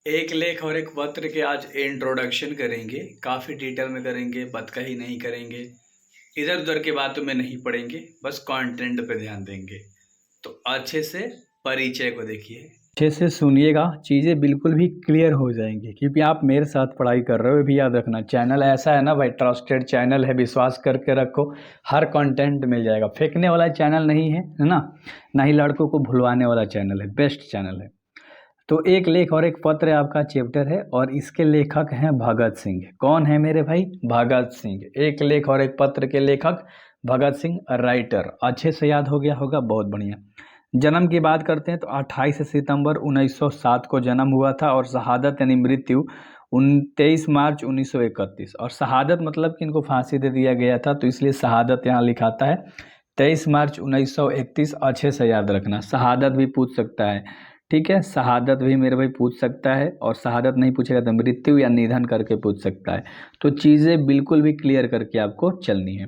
एक लेख और एक पत्र के आज इंट्रोडक्शन करेंगे। काफ़ी डिटेल में करेंगे, बतकही नहीं करेंगे, इधर उधर की बातों में नहीं पड़ेंगे, बस कंटेंट पे ध्यान देंगे। तो अच्छे से परिचय को देखिए, अच्छे से सुनिएगा, चीज़ें बिल्कुल भी क्लियर हो जाएंगी क्योंकि आप मेरे साथ पढ़ाई कर रहे हो। भी याद रखना, चैनल ऐसा है ना भाई, ट्रस्टेड चैनल है, विश्वास करके रखो, हर कंटेंट मिल जाएगा। फेंकने वाला चैनल नहीं है ना, ना ही लड़कों को भुलवाने वाला चैनल है, बेस्ट चैनल है। तो एक लेख और एक पत्र आपका चैप्टर है और इसके लेखक हैं भगत सिंह। कौन है मेरे भाई? भगत सिंह। एक लेख और एक पत्र के लेखक भगत सिंह, राइटर। अच्छे से याद हो गया होगा, बहुत बढ़िया। जन्म की बात करते हैं तो 28 सितंबर 1907 को जन्म हुआ था और शहादत यानी मृत्यु 23 मार्च 1931। और शहादत मतलब कि इनको फांसी दे दिया गया था, तो इसलिए शहादत यहाँ लिखाता है 23 मार्च 1931। अच्छे से याद रखना, शहादत भी पूछ सकता है, ठीक है। शहादत भी मेरे भाई पूछ सकता है, और शहादत नहीं पूछेगा तो मृत्यु या निधन करके पूछ सकता है। तो चीज़ें बिल्कुल भी क्लियर करके आपको चलनी है।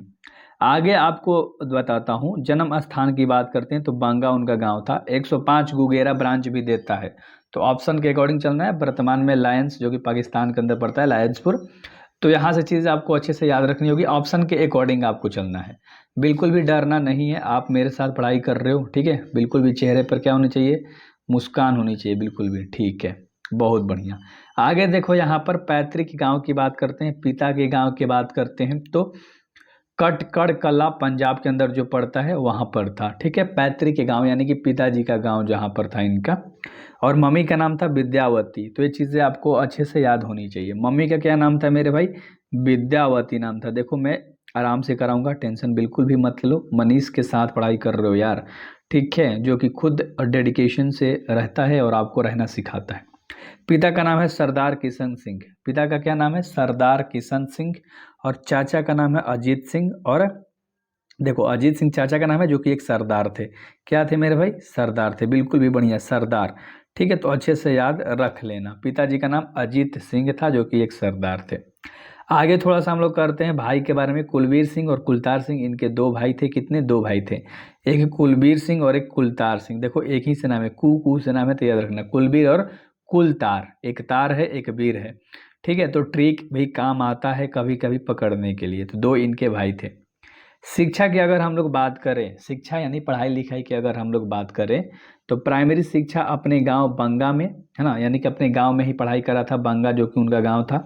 आगे आपको बताता हूँ। जन्म स्थान की बात करते हैं तो बांगा उनका गांव था। 105 गुगेरा ब्रांच भी देता है, तो ऑप्शन के अकॉर्डिंग चलना है। वर्तमान में लायंस, जो कि पाकिस्तान के अंदर पड़ता है, लायंसपुर। तो यहाँ से चीज़ आपको अच्छे से याद रखनी होगी, ऑप्शन के अकॉर्डिंग आपको चलना है। बिल्कुल भी डरना नहीं है, आप मेरे साथ पढ़ाई कर रहे हो, ठीक है। बिल्कुल भी चेहरे पर क्या होनी चाहिए? मुस्कान होनी चाहिए, बिल्कुल भी, ठीक है। बहुत बढ़िया। आगे देखो, यहाँ पर पैतृक गांव की बात करते हैं, पिता के गांव की बात करते हैं तो कटकड़ कला पंजाब के अंदर जो पड़ता है वहाँ पर था, ठीक है। पैतृक गांव यानी कि पिताजी का गांव जहाँ पर था इनका। और मम्मी का नाम था विद्यावती। तो ये चीज़ें आपको अच्छे से याद होनी चाहिए। मम्मी का क्या नाम था मेरे भाई? विद्यावती नाम था। देखो मैं आराम से कराऊंगा, टेंशन बिल्कुल भी मत लो। मनीष के साथ पढ़ाई कर रहे हो यार, ठीक है, जो कि खुद डेडिकेशन से रहता है और आपको रहना सिखाता है। पिता का नाम है सरदार किशन सिंह। पिता का क्या नाम है? सरदार किशन सिंह। और चाचा का नाम है अजीत सिंह। और देखो, अजीत सिंह चाचा का नाम है, जो कि एक सरदार थे। क्या थे मेरे भाई? सरदार थे, बिल्कुल भी बढ़िया, सरदार। ठीक है, तो अच्छे से याद रख लेना। पिताजी का नाम अजीत सिंह था, जो कि एक सरदार थे। आगे थोड़ा सा हम लोग करते हैं भाई के बारे में। कुलवीर सिंह और कुलतार सिंह, इनके दो भाई थे। कितने? दो भाई थे। एक कुलवीर सिंह और एक कुलतार सिंह। देखो एक ही से नाम है, कू से नाम है, तो याद रखना, कुलवीर और कुलतार। एक तार है, एक वीर है, ठीक है। तो ट्रिक भी काम आता है कभी कभी पकड़ने के लिए। तो दो इनके भाई थे। शिक्षा की अगर हम लोग बात करें, शिक्षा यानी पढ़ाई लिखाई की अगर हम लोग बात करें, तो प्राइमरी शिक्षा अपने गांव बंगा में, है ना, यानी कि अपने गांव में ही पढ़ाई करा था, बंगा जो कि उनका गांव था।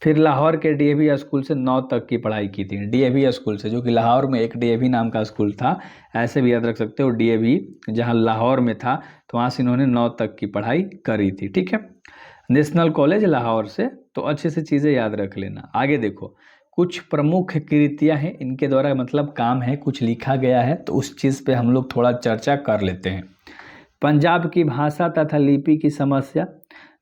फिर लाहौर के डीएवी स्कूल से 9 तक की पढ़ाई की थी। डीएवी स्कूल से, जो कि लाहौर में एक डीएवी नाम का स्कूल था, ऐसे भी याद रख सकते हो, डीएवी जहाँ लाहौर में था, तो वहाँ से इन्होंने 9 तक की पढ़ाई करी थी, ठीक है। नेशनल कॉलेज लाहौर से। तो अच्छे से चीज़ें याद रख लेना। आगे देखो, कुछ प्रमुख कृतियां हैं इनके द्वारा, मतलब काम है, कुछ लिखा गया है, तो उस चीज़ पे हम लोग थोड़ा चर्चा कर लेते हैं। पंजाब की भाषा तथा लिपि की समस्या,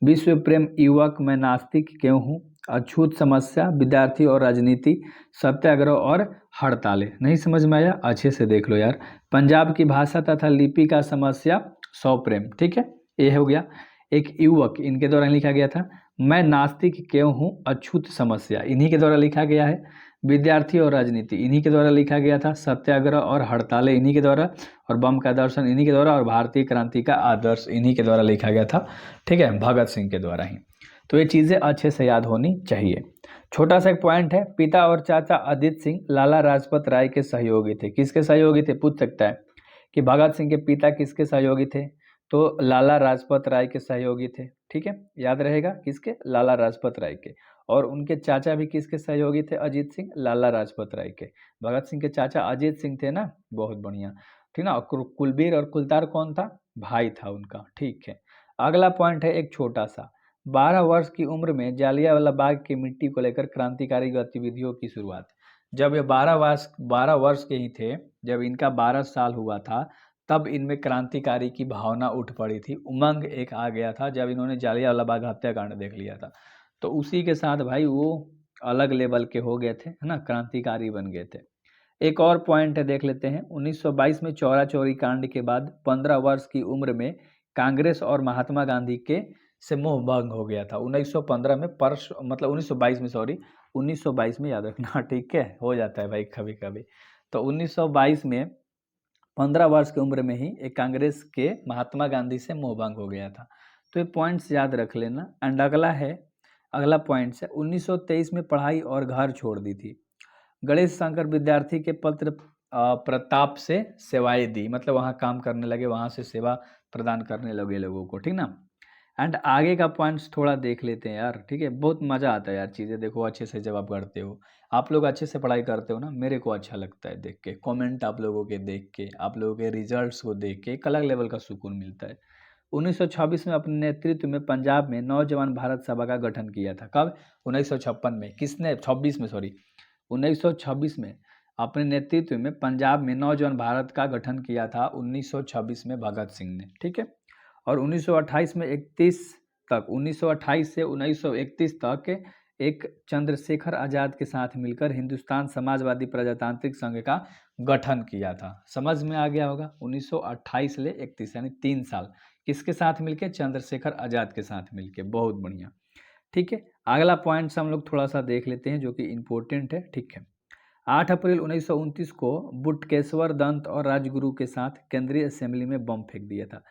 विश्व प्रेम, युवक, मैं नास्तिक क्यों हूँ, अछूत समस्या, विद्यार्थी और राजनीति, सत्याग्रह और हड़तालें। नहीं समझ में आया? अच्छे से देख लो यार। पंजाब की भाषा तथा लिपि का समस्या, सौ प्रेम, ठीक है, ये हो गया। एक युवक, इनके द्वारा लिखा गया था। मैं नास्तिक क्यों हूँ, अछूत समस्या, इन्हीं के द्वारा लिखा गया है। विद्यार्थी और राजनीति, इन्हीं के द्वारा लिखा गया था। सत्याग्रह और हड़तालें, इन्हीं के द्वारा। और बम का दर्शन, इन्हीं के द्वारा। और भारतीय क्रांति का आदर्श, इन्हीं के द्वारा लिखा गया था, ठीक है, भगत सिंह के द्वारा ही। तो ये चीज़ें अच्छे से याद होनी चाहिए। छोटा सा एक पॉइंट है, पिता और चाचा अजित सिंह लाला लाजपत राय के सहयोगी थे। किसके सहयोगी थे? पूछ सकता है कि भगत सिंह के पिता किसके सहयोगी थे? तो लाला लाजपत राय के सहयोगी थे, ठीक है, याद रहेगा, किसके? लाला लाजपत राय के। और उनके चाचा भी किसके सहयोगी थे? अजीत सिंह, लाला लाजपत राय के। भगत सिंह के चाचा अजीत सिंह थे ना, बहुत बढ़िया, ठीक ना। और कुलबीर और कुलतार कौन था? भाई था उनका, ठीक है। अगला पॉइंट है एक छोटा सा। 12 वर्ष की उम्र में जालियांवाला बाग की मिट्टी को लेकर क्रांतिकारी गतिविधियों की शुरुआत। जब ये 12 वर्ष के ही थे, जब इनका 12 साल हुआ था, तब इनमें क्रांतिकारी की भावना उठ पड़ी थी, उमंग एक आ गया था, जब इन्होंने जालियांवाला बाग हत्याकांड देख लिया था। तो उसी के साथ भाई वो अलग लेवल के हो गए थे, है ना, क्रांतिकारी बन गए थे। एक और पॉइंट है, देख लेते हैं। 1922 में चौरा चौरी कांड के बाद 15 वर्ष की उम्र में कांग्रेस और महात्मा गांधी के से मोह भंग हो गया था। 1915 में, परस मतलब 1922 में, सॉरी, 1922 में, याद रखना, ठीक है, हो जाता है भाई कभी कभी। तो 1922 में 15 वर्ष की उम्र में ही एक कांग्रेस के महात्मा गांधी से मोहभंग हो गया था। तो ये पॉइंट्स याद रख लेना। एंड अगला पॉइंट्स है 1923 में पढ़ाई और घर छोड़ दी थी। गणेश शंकर विद्यार्थी के पत्र प्रताप से सेवाएं दी, मतलब वहाँ काम करने लगे, वहाँ से सेवा प्रदान करने लगे लोगों को, ठीक ना। एंड आगे का पॉइंट्स थोड़ा देख लेते हैं यार, ठीक है। बहुत मज़ा आता है यार चीज़ें देखो अच्छे से जब आप करते हो। आप लोग अच्छे से पढ़ाई करते हो ना, मेरे को अच्छा लगता है देख के, कमेंट आप लोगों के देख के, आप लोगों के रिजल्ट्स को देख के एक अलग लेवल का सुकून मिलता है। 1926 में अपने नेतृत्व में पंजाब में नौजवान भारत सभा का गठन किया था। कब? 1956 में। किसने? 26 में, सॉरी 1926 में अपने नेतृत्व में पंजाब में नौजवान भारत का गठन किया था 1926 में भगत सिंह ने, ठीक है। और 1928 में 1928 से 1931 तक एक चंद्रशेखर आज़ाद के साथ मिलकर हिंदुस्तान समाजवादी प्रजातांत्रिक संघ का गठन किया था। समझ में आ गया होगा। 1928 ले 31 यानी 3 साल किसके साथ मिलके? चंद्रशेखर आज़ाद के साथ मिलके। बहुत बढ़िया, ठीक है। अगला पॉइंट्स हम लोग थोड़ा सा देख लेते हैं जो कि इम्पोर्टेंट है, ठीक है। 8 अप्रैल 1929 को बुटकेश्वर दत्त और राजगुरु के साथ केंद्रीय असेंबली में बम फेंक दिया था।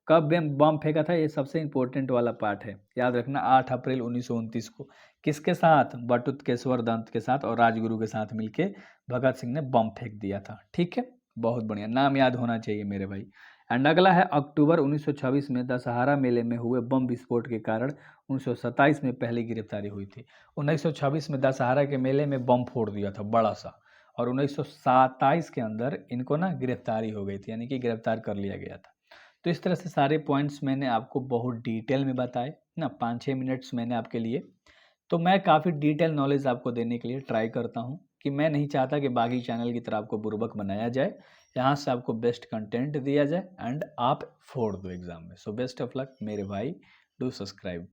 कब बम फेंका था? ये सबसे इंपॉर्टेंट वाला पार्ट है, याद रखना। 8 अप्रैल 1929 को किसके साथ? बटुकेश्वर दत्त के साथ और राजगुरु के साथ मिलके भगत सिंह ने बम फेंक दिया था, ठीक है। बहुत बढ़िया, नाम याद होना चाहिए मेरे भाई। एंड अगला है अक्टूबर 1926 में दशहरा मेले में हुए बम विस्फोट के कारण 1927 में पहली गिरफ्तारी हुई थी। 1926 में दशहरा के मेले में बम फोड़ दिया था बड़ा सा, और 1927 के अंदर इनको ना गिरफ्तारी हो गई थी, यानी कि गिरफ्तार कर लिया गया था। तो इस तरह से सारे पॉइंट्स मैंने आपको बहुत डिटेल में बताए ना, 5-6 मिनट्स मैंने आपके लिए। तो मैं काफ़ी डिटेल नॉलेज आपको देने के लिए ट्राई करता हूँ कि मैं नहीं चाहता कि बाकी चैनल की तरह आपको बुर्बक बनाया जाए। यहाँ से आपको बेस्ट कंटेंट दिया जाए एंड आप फोड़ दो एग्जाम में। सो बेस्ट ऑफ लक मेरे भाई, डू सब्सक्राइब।